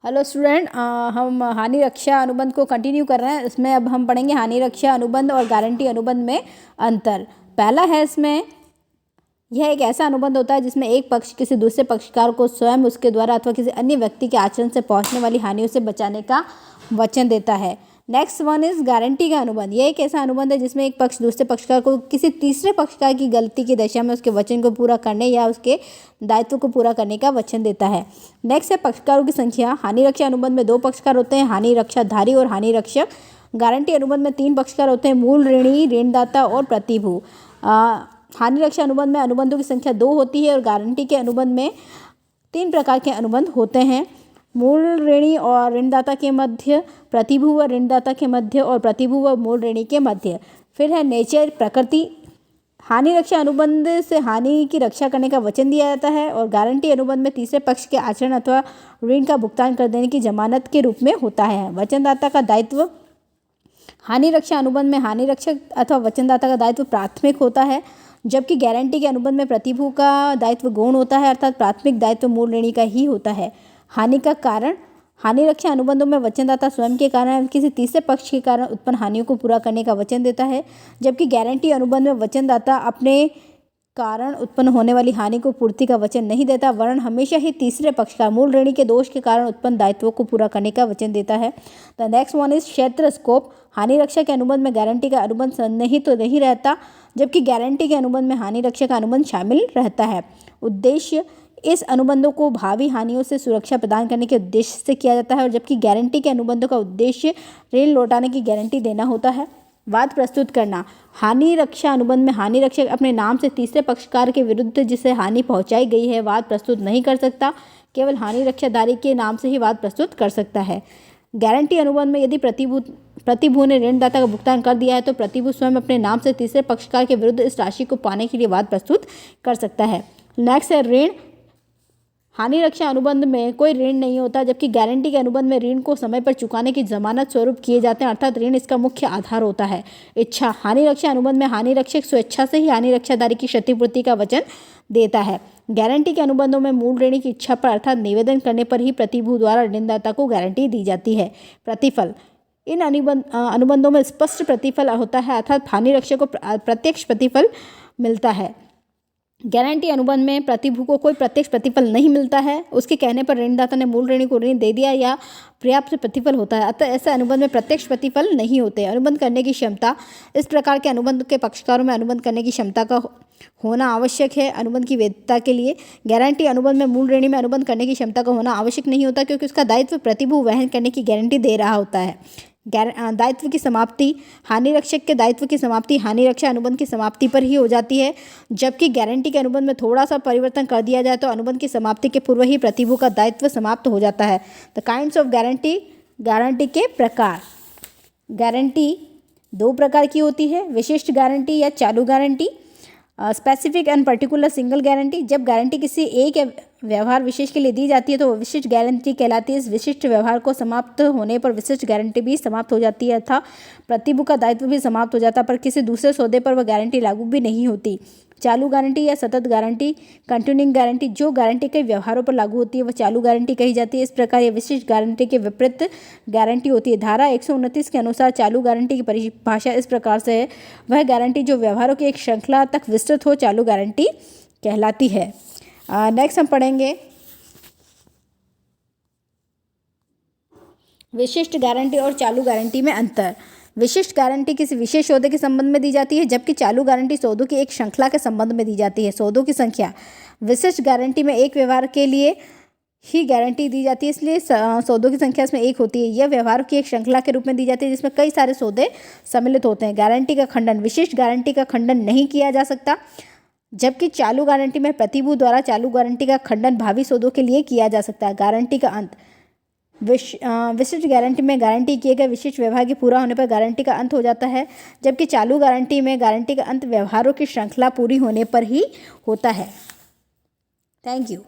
Hello student, हम हानि रक्षा अनुबंध को कंटिन्यू कर रहे हैं। इसमें अब हम पढ़ेंगे हानि रक्षा अनुबंध और गारंटी अनुबंध में अंतर। पहला है इसमें, यह एक ऐसा अनुबंध होता है जिसमें एक पक्ष किसी दूसरे पक्षकार को स्वयं, उसके द्वारा अथवा किसी अन्य व्यक्ति के आचरण से पहुंचने वाली हानियों से बचाने का वचन देता है। नेक्स्ट वन इज गारंटी का अनुबंध। यह एक ऐसा अनुबंध है जिसमें एक पक्ष दूसरे पक्षकार को किसी तीसरे पक्षकार की गलती की दशा में उसके वचन को पूरा करने या उसके दायित्व को पूरा करने का वचन देता है। नेक्स्ट है पक्षकारों की संख्या। हानि रक्षा अनुबंध में 2 पक्षकार होते हैं, हानि रक्षाधारी और हानि रक्षक। गारंटी अनुबंध में 3 पक्षकार होते हैं, मूल ऋणी, ऋणदाता और प्रतिभू। हानि रक्षा अनुबंध में अनुबंधों की संख्या 2 होती है और गारंटी के अनुबंध में 3 प्रकार के अनुबंध होते हैं, मूल ऋणी और ऋणदाता के मध्य, प्रतिभू व ऋणदाता के मध्य और प्रतिभू व मूल ऋणी के मध्य। फिर है नेचर, प्रकृति। हानि रक्षा अनुबंध से हानि की रक्षा करने का वचन दिया जाता है और गारंटी अनुबंध में तीसरे पक्ष के आचरण अथवा ऋण का भुगतान कर देने की जमानत के रूप में होता है। वचनदाता का दायित्व। हानि रक्षा अनुबंध में हानि रक्षक अथवा वचनदाता का दायित्व प्राथमिक होता है, जबकि गारंटी के अनुबंध में प्रतिभू का दायित्व गौण होता है, अर्थात प्राथमिक दायित्व मूल ऋणी का ही होता है। हानि का कारण। हानि रक्षा अनुबंधों में वचनदाता स्वयं के कारण या किसी तीसरे पक्ष के कारण उत्पन्न हानियों को पूरा करने का वचन देता है, जबकि गारंटी अनुबंध में वचनदाता अपने कारण उत्पन्न होने वाली हानि को पूर्ति का वचन नहीं देता, वरन हमेशा ही तीसरे पक्ष का मूल ऋणी के दोष के कारण उत्पन्न दायित्वों को पूरा करने का वचन देता है। द नेक्स्ट वन इज क्षेत्र, स्कोप। हानि रक्षा के अनुबंध में गारंटी का अनुबंध सन्निहित तो नहीं रहता, जबकि गारंटी के अनुबंध में हानि रक्षा का अनुबंध शामिल रहता है। उद्देश्य। इस अनुबंधों को भावी हानियों से सुरक्षा प्रदान करने के उद्देश्य से किया जाता है, और जबकि गारंटी के अनुबंधों का उद्देश्य ऋण लौटाने की गारंटी देना होता है। वाद प्रस्तुत करना। हानि रक्षा अनुबंध में हानि रक्षक अपने नाम से तीसरे पक्षकार के विरुद्ध जिसे हानि पहुंचाई गई है वाद प्रस्तुत नहीं कर सकता, केवल हानि रक्षाधारी के नाम से ही वाद प्रस्तुत कर सकता है। गारंटी अनुबंध में यदि प्रतिभू ने ऋणदाता का भुगतान कर दिया है तो प्रतिभू स्वयं अपने नाम से तीसरे पक्षकार के विरुद्ध इस राशि को पाने के लिए वाद प्रस्तुत कर सकता है। नेक्स्ट है ऋण। हानि रक्षा अनुबंध में कोई ऋण नहीं होता, जबकि गारंटी के अनुबंध में ऋण को समय पर चुकाने की जमानत स्वरूप किए जाते हैं, अर्थात ऋण इसका मुख्य आधार होता है। इच्छा। हानि रक्षा अनुबंध में हानि रक्षक स्वेच्छा से ही हानि रक्षाधारी की क्षतिपूर्ति का वचन देता है। गारंटी के अनुबंधों में मूल ऋणी की इच्छा पर अर्थात निवेदन करने पर ही प्रतिभू द्वारा ऋणदाता को गारंटी दी जाती है। प्रतिफल। इन अनुबंधों में स्पष्ट प्रतिफल होता है, अर्थात हानि रक्षक को प्रत्यक्ष प्रतिफल मिलता है। गारंटी अनुबंध में प्रतिभू को कोई प्रत्यक्ष प्रतिफल नहीं मिलता है, उसके कहने पर ऋणदाता ने मूल ऋणी को ऋण दे दिया या पर्याप्त प्रतिफल होता है, अतः ऐसे अनुबंध में प्रत्यक्ष प्रतिफल नहीं होते। अनुबंध करने की क्षमता। इस प्रकार के अनुबंध के पक्षकारों में अनुबंध करने की क्षमता का होना आवश्यक है अनुबंध की वैधता के लिए। गारंटी अनुबंध में मूल ऋणी में अनुबंध करने की क्षमता का होना आवश्यक नहीं होता, क्योंकि उसका दायित्व प्रतिभू वहन करने की गारंटी दे रहा होता है। दायित्व की समाप्ति। हानि रक्षक के दायित्व की समाप्ति हानि रक्षा अनुबंध की समाप्ति पर ही हो जाती है, जबकि गारंटी के अनुबंध में थोड़ा सा परिवर्तन कर दिया जाए तो अनुबंध की समाप्ति के पूर्व ही प्रतिभू का दायित्व समाप्त हो जाता है। The kinds of guarantee. Guarantee के प्रकार। गारंटी 2 प्रकार की होती है, विशिष्ट गारंटी या चालू guarantee. Specific and particular single guarantee. जब गारंटी किसी एक व्यवहार विशेष के लिए दी जाती है तो विशिष्ट गारंटी कहलाती है। इस विशिष्ट व्यवहार को समाप्त होने पर विशिष्ट गारंटी भी समाप्त हो जाती है तथा प्रतिभू का दायित्व भी समाप्त हो जाता है, पर किसी दूसरे सौदे पर वह गारंटी लागू भी नहीं होती। चालू गारंटी या सतत गारंटी। Continuing guarantee. जो गारंटी कई व्यवहारों पर लागू होती है वह चालू गारंटी कही जाती है। इस प्रकार यह विशिष्ट गारंटी के विपरीत गारंटी होती है। धारा 129 के अनुसार चालू गारंटी की परिभाषा इस प्रकार से है, वह गारंटी जो व्यवहारों की एक श्रृंखला तक विस्तृत हो चालू गारंटी कहलाती है। नेक्स्ट हम पढ़ेंगे विशिष्ट गारंटी और चालू गारंटी में अंतर। विशिष्ट गारंटी किसी विशेष सौदे के संबंध में दी जाती है, जबकि चालू गारंटी सौदों की एक श्रृंखला के संबंध में दी जाती है। सौदों की संख्या। विशिष्ट गारंटी में एक व्यवहार के लिए ही गारंटी दी जाती है, इसलिए सौदों की संख्या इसमें एक होती है। यह व्यवहार की एक श्रृंखला के रूप में दी जाती है जिसमें कई सारे सौदे सम्मिलित होते हैं। गारंटी का खंडन। विशिष्ट गारंटी का खंडन नहीं किया जा सकता, जबकि चालू गारंटी में प्रतिभू द्वारा चालू गारंटी का खंडन भावी सौदों के लिए किया जा सकता है। गारंटी का अंत। विशिष्ट गारंटी में गारंटी किए गए विशिष्ट व्यवहार के पूरा होने पर गारंटी का अंत हो जाता है, जबकि चालू गारंटी में गारंटी का अंत व्यवहारों की श्रृंखला पूरी होने पर ही होता है। Thank you.